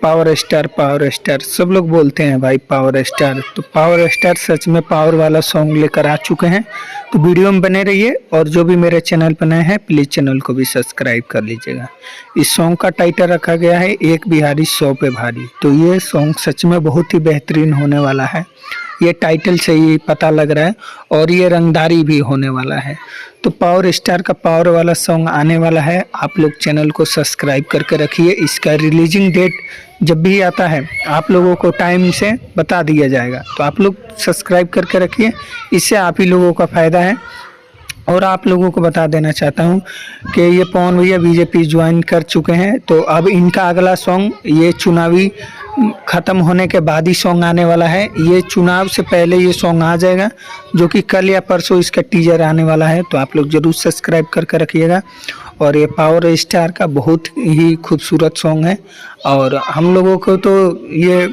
Power star सब लोग बोलते हैं भाई पावर स्टार। तो पावर स्टार सच में पावर वाला सॉन्ग लेकर आ चुके हैं। तो वीडियो में बने रहिए और जो भी मेरे चैनल पर नए हैं प्लीज़ चैनल को भी सब्सक्राइब कर लीजिएगा। इस सॉन्ग का टाइटल रखा गया है एक बिहारी 100 पे भारी। तो ये सॉन्ग सच में बहुत ही बेहतरीन होने वाला है, ये टाइटल से ही पता लग रहा है, और ये रंगदारी भी होने वाला है। तो पावर स्टार का पावर वाला सॉन्ग आने वाला है, आप लोग चैनल को सब्सक्राइब करके रखिए। इसका रिलीजिंग डेट जब भी आता है आप लोगों को टाइम से बता दिया जाएगा, तो आप लोग सब्सक्राइब करके रखिए, इससे आप ही लोगों का फ़ायदा है। और आप लोगों को बता देना चाहता हूँ कि ये पवन भैया बीजेपी ज्वाइन कर चुके हैं। तो अब इनका अगला सॉन्ग ये चुनावी ख़त्म होने के बाद ही सॉन्ग आने वाला है। ये चुनाव से पहले ये सॉन्ग आ जाएगा, जो कि कल या परसों इसका टीजर आने वाला है। तो आप लोग ज़रूर सब्सक्राइब करके रखिएगा। और ये पावर स्टार का बहुत ही खूबसूरत सॉन्ग है, और हम लोगों को तो ये